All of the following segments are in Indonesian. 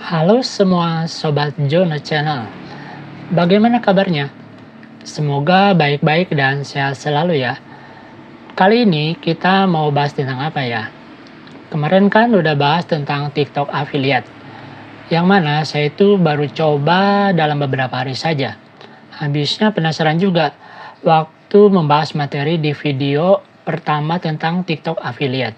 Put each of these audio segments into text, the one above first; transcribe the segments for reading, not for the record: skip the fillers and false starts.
Halo semua Sobat Jono Channel, bagaimana kabarnya? Semoga baik-baik dan sehat selalu ya. Kali ini kita mau bahas tentang apa ya? Kemarin kan udah bahas tentang TikTok affiliate, yang mana saya itu baru coba dalam beberapa hari saja. Habisnya penasaran juga waktu membahas materi di video pertama tentang TikTok affiliate.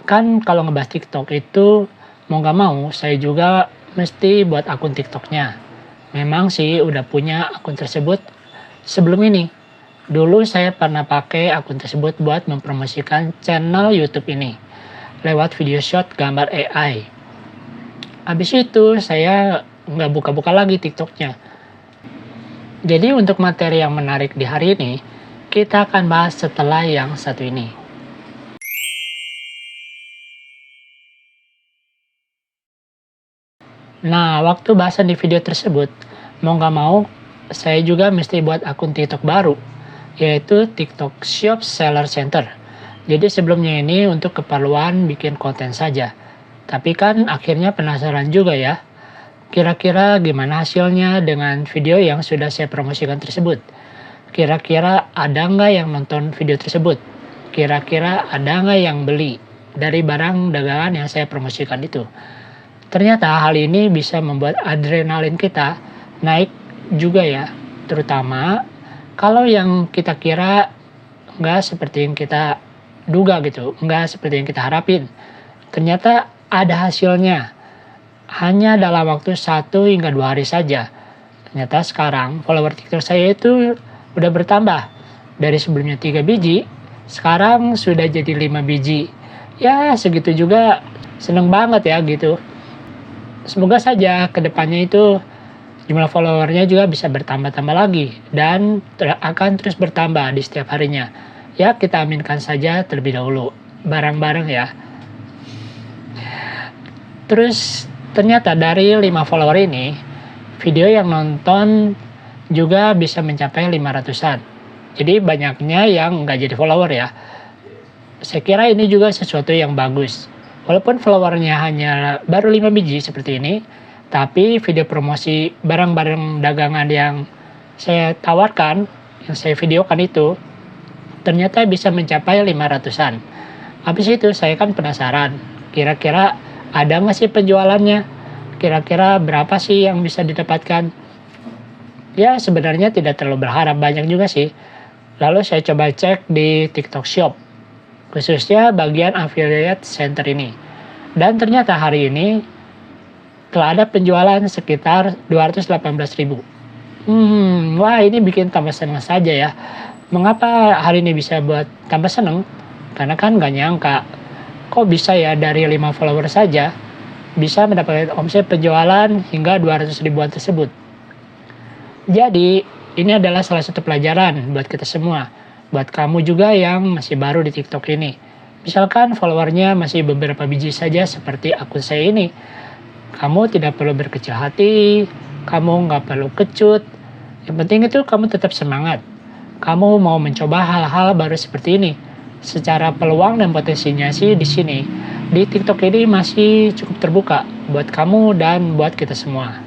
Kan kalau ngebahas TikTok itu mau nggak mau saya juga mesti buat akun TikToknya. Memang sih udah punya akun tersebut sebelum ini. Dulu saya pernah pakai akun tersebut buat mempromosikan channel YouTube ini lewat video shot gambar AI. Habis itu saya nggak buka-buka lagi TikToknya. Jadi untuk materi yang menarik di hari ini, kita akan bahas setelah yang satu ini. Nah, waktu bahasan di video tersebut, mau nggak mau, saya juga mesti buat akun TikTok baru, yaitu TikTok Shop Seller Center. Jadi sebelumnya ini untuk keperluan bikin konten saja. Tapi kan akhirnya penasaran juga ya, kira-kira gimana hasilnya dengan video yang sudah saya promosikan tersebut. Kira-kira ada nggak yang nonton video tersebut? Kira-kira ada nggak yang beli dari barang dagangan yang saya promosikan itu? Ternyata hal ini bisa membuat adrenalin kita naik juga ya, terutama kalau yang kita kira nggak seperti yang kita duga gitu, nggak seperti yang kita harapin. Ternyata ada hasilnya, hanya dalam waktu 1 hingga 2 hari saja. Ternyata sekarang follower TikTok saya itu udah bertambah. Dari sebelumnya 3 biji, sekarang sudah jadi 5 biji. Ya segitu juga seneng banget ya gitu. Semoga saja kedepannya itu jumlah followernya juga bisa bertambah-tambah lagi dan akan terus bertambah di setiap harinya. Ya kita aminkan saja terlebih dahulu, bareng-bareng ya. Terus ternyata dari 5 follower ini, video yang nonton juga bisa mencapai 500-an. Jadi banyaknya yang nggak jadi follower ya. Saya kira ini juga sesuatu yang bagus. Walaupun followernya hanya baru 5 biji seperti ini, tapi video promosi barang-barang dagangan yang saya tawarkan, yang saya videokan itu, ternyata bisa mencapai 500-an. Habis itu saya kan penasaran, kira-kira ada nggak sih penjualannya? Kira-kira berapa sih yang bisa didapatkan? Ya sebenarnya tidak terlalu berharap banyak juga sih. Lalu saya coba cek di TikTok Shop, khususnya bagian affiliate center ini. Dan ternyata hari ini telah ada penjualan sekitar 218.000. Wah ini bikin tambah senang saja ya. Mengapa hari ini bisa buat tambah senang? Karena kan gak nyangka, kok bisa ya dari 5 follower saja bisa mendapatkan omset penjualan hingga 200 ribuan tersebut. Jadi ini adalah salah satu pelajaran buat kita semua. Buat kamu juga yang masih baru di TikTok ini. Misalkan followernya masih beberapa biji saja seperti akun saya ini. Kamu tidak perlu berkecil hati, kamu nggak perlu kecut. Yang penting itu kamu tetap semangat. Kamu mau mencoba hal-hal baru seperti ini. Secara peluang dan potensinya sih di sini. Di TikTok ini masih cukup terbuka buat kamu dan buat kita semua.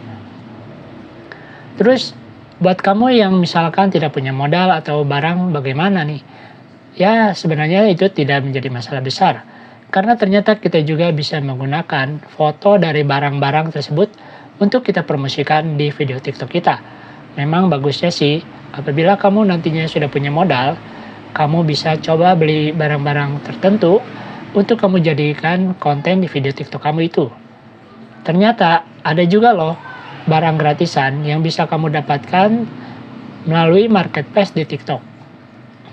Terus buat kamu yang misalkan tidak punya modal atau barang bagaimana nih? Ya sebenarnya itu tidak menjadi masalah besar. Karena ternyata kita juga bisa menggunakan foto dari barang-barang tersebut untuk kita promosikan di video TikTok kita. Memang bagusnya sih apabila kamu nantinya sudah punya modal, kamu bisa coba beli barang-barang tertentu untuk kamu jadikan konten di video TikTok kamu itu. Ternyata ada juga loh barang gratisan yang bisa kamu dapatkan melalui marketplace di TikTok.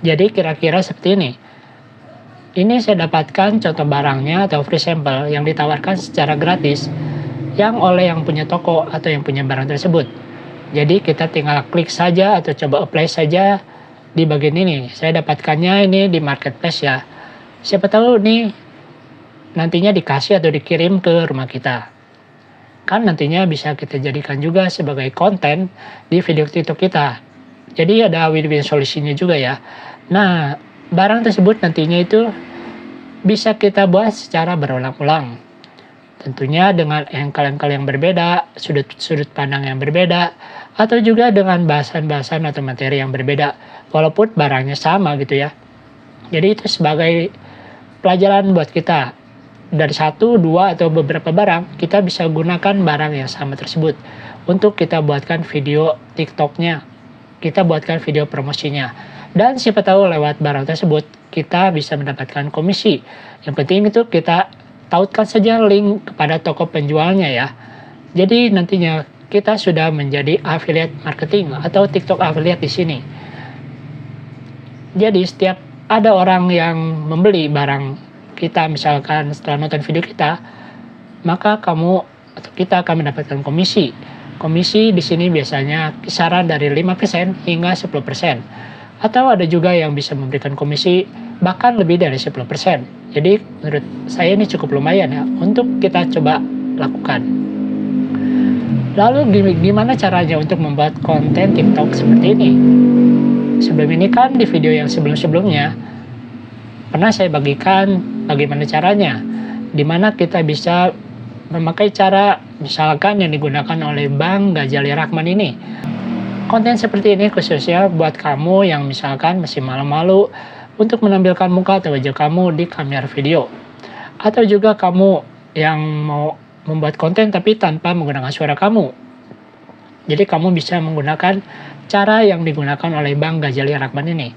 Jadi kira-kira seperti ini. Ini saya dapatkan contoh barangnya atau free sample yang ditawarkan secara gratis yang oleh yang punya toko atau yang punya barang tersebut. Jadi kita tinggal klik saja atau coba apply saja di bagian ini. Saya dapatkannya ini di marketplace ya. Siapa tahu nih nantinya dikasih atau dikirim ke rumah kita. Kan nantinya bisa kita jadikan juga sebagai konten di video TikTok kita. Jadi ada win-win solusinya juga ya. Nah, barang tersebut nantinya itu bisa kita buat secara berulang-ulang. Tentunya dengan angle-angle yang berbeda, sudut-sudut pandang yang berbeda, atau juga dengan bahasan-bahasan atau materi yang berbeda, walaupun barangnya sama gitu ya. Jadi itu sebagai pelajaran buat kita. Dari satu, dua, atau beberapa barang, kita bisa gunakan barang yang sama tersebut untuk kita buatkan video TikTok-nya, kita buatkan video promosinya. Dan siapa tahu lewat barang tersebut, kita bisa mendapatkan komisi. Yang penting itu kita tautkan saja link kepada toko penjualnya ya. Jadi nantinya kita sudah menjadi affiliate marketing atau TikTok affiliate di sini. Jadi setiap ada orang yang membeli barang kita, misalkan setelah nonton video kita, maka kamu atau kita akan mendapatkan komisi. Komisi di sini biasanya kisaran dari 5% hingga 10%. Atau ada juga yang bisa memberikan komisi bahkan lebih dari 10%. Jadi menurut saya ini cukup lumayan ya untuk kita coba lakukan. Lalu gimana caranya untuk membuat konten TikTok seperti ini? Sebelum ini kan di video yang sebelum-sebelumnya pernah saya bagikan bagaimana caranya, dimana kita bisa memakai cara misalkan yang digunakan oleh Bang Ghazali Rahman ini. Konten seperti ini khususnya buat kamu yang misalkan masih malu-malu untuk menampilkan muka atau wajah kamu di kamera video. Atau juga kamu yang mau membuat konten tapi tanpa menggunakan suara kamu. Jadi kamu bisa menggunakan cara yang digunakan oleh Bang Ghazali Rahman ini.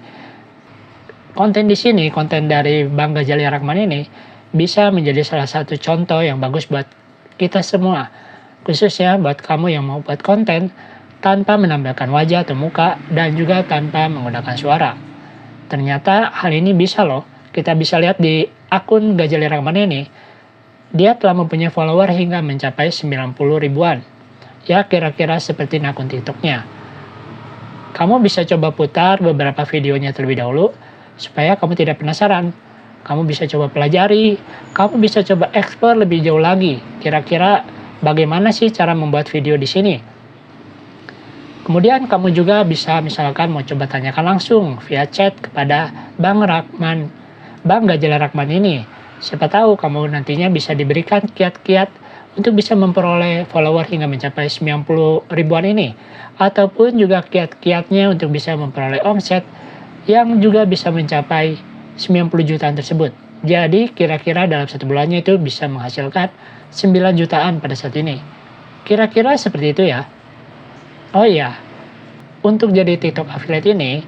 Konten di sini, konten dari Bang Ghazali Rahman ini bisa menjadi salah satu contoh yang bagus buat kita semua. Khususnya buat kamu yang mau buat konten tanpa menampilkan wajah atau muka dan juga tanpa menggunakan suara. Ternyata hal ini bisa loh. Kita bisa lihat di akun Ghazali Rahman ini, dia telah mempunyai follower hingga mencapai 90 ribuan. Ya kira-kira seperti akun TikToknya. Kamu bisa coba putar beberapa videonya terlebih dahulu, supaya kamu tidak penasaran. Kamu bisa coba pelajari, kamu bisa coba explore lebih jauh lagi. Kira-kira bagaimana sih cara membuat video di sini? Kemudian kamu juga bisa misalkan mau coba tanyakan langsung via chat kepada Bang Ghazali Rahman ini. Siapa tahu kamu nantinya bisa diberikan kiat-kiat untuk bisa memperoleh follower hingga mencapai 90 ribuan ini. Ataupun juga kiat-kiatnya untuk bisa memperoleh omset yang juga bisa mencapai 90 jutaan tersebut. Jadi kira-kira dalam satu bulannya itu bisa menghasilkan 9 jutaan pada saat ini. Kira-kira seperti itu ya. Oh iya, untuk jadi TikTok affiliate ini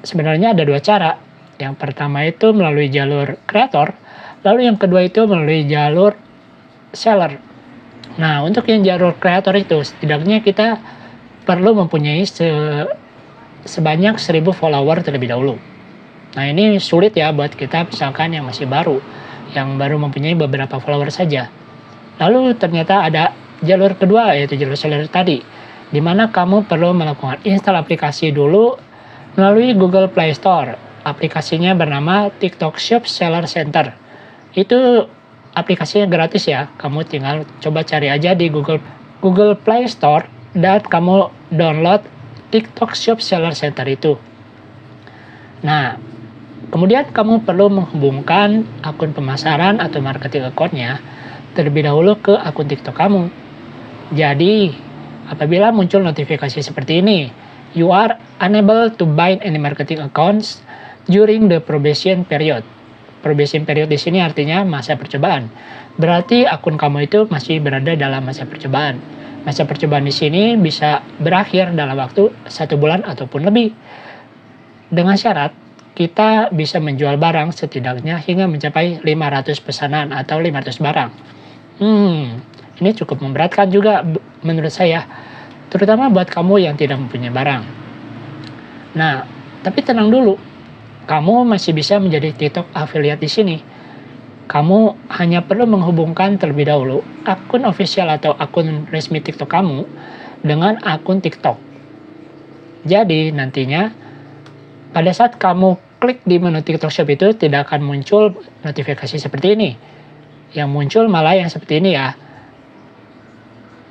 sebenarnya ada dua cara. Yang pertama itu melalui jalur kreator, lalu yang kedua itu melalui jalur seller. Nah, untuk yang jalur kreator itu setidaknya kita perlu mempunyai sebanyak 1000 follower terlebih dahulu. Nah, ini sulit ya buat kita misalkan yang masih baru, yang baru mempunyai beberapa follower saja. Lalu ternyata ada jalur kedua yaitu jalur seller tadi, di mana kamu perlu melakukan install aplikasi dulu melalui Google Play Store. Aplikasinya bernama TikTok Shop Seller Center. Itu aplikasinya gratis ya. Kamu tinggal coba cari aja di Google Play Store dan kamu download TikTok Shop Seller Center itu. Nah, kemudian kamu perlu menghubungkan akun pemasaran atau marketing account-nya terlebih dahulu ke akun TikTok kamu. Jadi, apabila muncul notifikasi seperti ini, you are unable to bind any marketing accounts during the probation period. Probation period di sini artinya masa percobaan. Berarti akun kamu itu masih berada dalam masa percobaan. Masa percobaan di sini bisa berakhir dalam waktu 1 bulan ataupun lebih. Dengan syarat kita bisa menjual barang setidaknya hingga mencapai 500 pesanan atau 500 barang. Ini cukup memberatkan juga menurut saya, terutama buat kamu yang tidak mempunyai barang. Nah, tapi tenang dulu. Kamu masih bisa menjadi TikTok affiliate di sini. Kamu hanya perlu menghubungkan terlebih dahulu akun official atau akun resmi TikTok kamu dengan akun TikTok. Jadi nantinya pada saat kamu klik di menu TikTok Shop itu tidak akan muncul notifikasi seperti ini. Yang muncul malah yang seperti ini ya.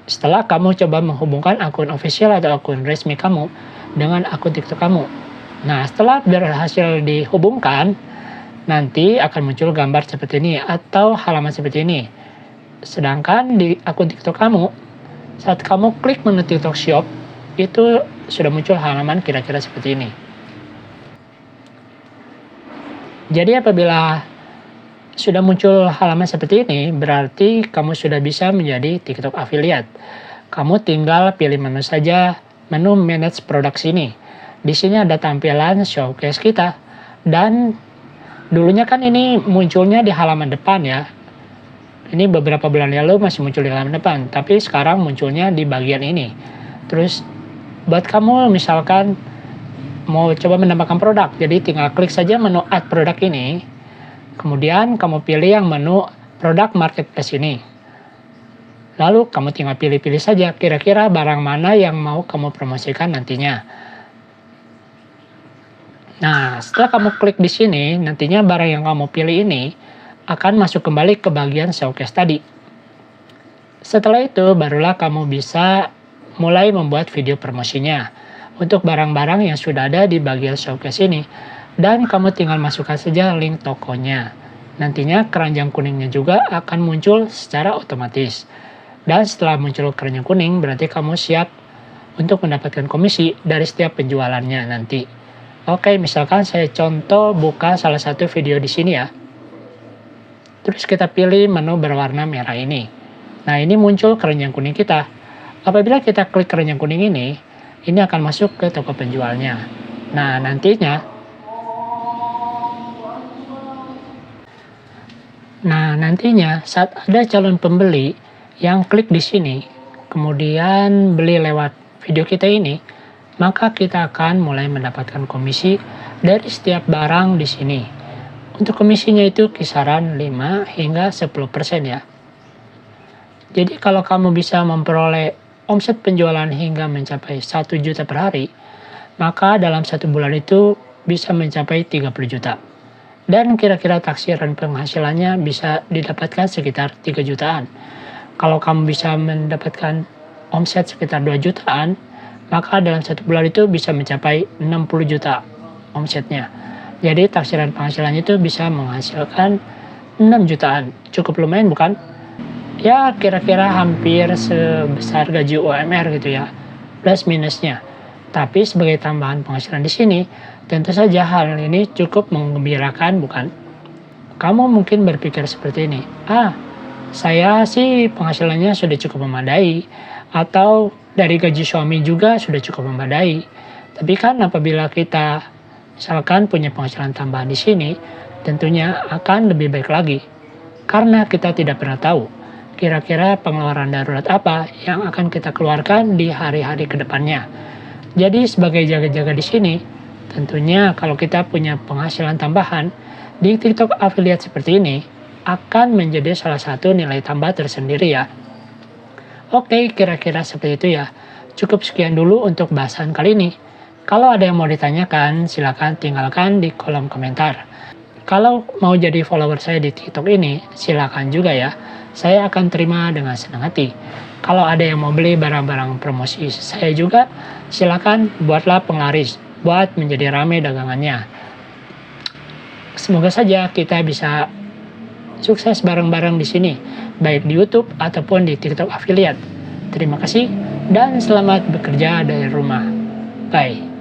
Setelah kamu coba menghubungkan akun official atau akun resmi kamu dengan akun TikTok kamu. Nah, setelah berhasil dihubungkan, nanti akan muncul gambar seperti ini atau halaman seperti ini. Sedangkan di akun TikTok kamu, saat kamu klik menu TikTok Shop, itu sudah muncul halaman kira-kira seperti ini. Jadi apabila sudah muncul halaman seperti ini, berarti kamu sudah bisa menjadi TikTok affiliate. Kamu tinggal pilih menu saja, menu manage produk sini. Di sini ada tampilan showcase kita. Dan dulunya kan ini munculnya di halaman depan ya. Ini beberapa bulan lalu masih muncul di halaman depan, tapi sekarang munculnya di bagian ini. Terus buat kamu misalkan mau coba menambahkan produk, jadi tinggal klik saja menu add produk ini. Kemudian kamu pilih yang menu produk marketplace ini. Lalu kamu tinggal pilih-pilih saja kira-kira barang mana yang mau kamu promosikan nantinya. Nah, setelah kamu klik di sini, nantinya barang yang kamu pilih ini akan masuk kembali ke bagian showcase tadi. Setelah itu, barulah kamu bisa mulai membuat video promosinya untuk barang-barang yang sudah ada di bagian showcase ini. Dan kamu tinggal masukkan saja link tokonya. Nantinya keranjang kuningnya juga akan muncul secara otomatis. Dan setelah muncul keranjang kuning, berarti kamu siap untuk mendapatkan komisi dari setiap penjualannya nanti. Oke, misalkan saya contoh buka salah satu video di sini ya. Terus kita pilih menu berwarna merah ini. Nah, ini muncul keranjang kuning kita. Apabila kita klik keranjang kuning ini akan masuk ke toko penjualnya. Nah, nantinya saat ada calon pembeli yang klik di sini, kemudian beli lewat video kita ini, maka kita akan mulai mendapatkan komisi dari setiap barang di sini. Untuk komisinya itu kisaran 5 hingga 10% ya. Jadi kalau kamu bisa memperoleh omset penjualan hingga mencapai 1 juta per hari, maka dalam 1 bulan itu bisa mencapai 30 juta. Dan kira-kira taksiran penghasilannya bisa didapatkan sekitar 3 jutaan. Kalau kamu bisa mendapatkan omset sekitar 2 jutaan, maka dalam 1 bulan itu bisa mencapai 60 juta omsetnya. Jadi taksiran penghasilannya itu bisa menghasilkan 6 jutaan. Cukup lumayan bukan? Ya kira-kira hampir sebesar gaji UMR gitu ya, plus minusnya. Tapi sebagai tambahan penghasilan di sini, tentu saja hal ini cukup menggembirakan bukan? Kamu mungkin berpikir seperti ini, saya sih penghasilannya sudah cukup memadai, atau dari gaji suami juga sudah cukup memadai. Tapi kan apabila kita misalkan punya penghasilan tambahan di sini, tentunya akan lebih baik lagi. Karena kita tidak pernah tahu kira-kira pengeluaran darurat apa yang akan kita keluarkan di hari-hari kedepannya. Jadi sebagai jaga-jaga di sini, tentunya kalau kita punya penghasilan tambahan di TikTok affiliate seperti ini, akan menjadi salah satu nilai tambah tersendiri ya. Oke, kira-kira seperti itu ya. Cukup sekian dulu untuk bahasan kali ini. Kalau ada yang mau ditanyakan, silakan tinggalkan di kolom komentar. Kalau mau jadi follower saya di TikTok ini, silakan juga ya. Saya akan terima dengan senang hati. Kalau ada yang mau beli barang-barang promosi saya juga, silakan buatlah penglaris, buat menjadi ramai dagangannya. Semoga saja kita bisa sukses bareng-bareng di sini, baik di YouTube ataupun di TikTok affiliate. Terima kasih dan selamat bekerja dari rumah. Bye.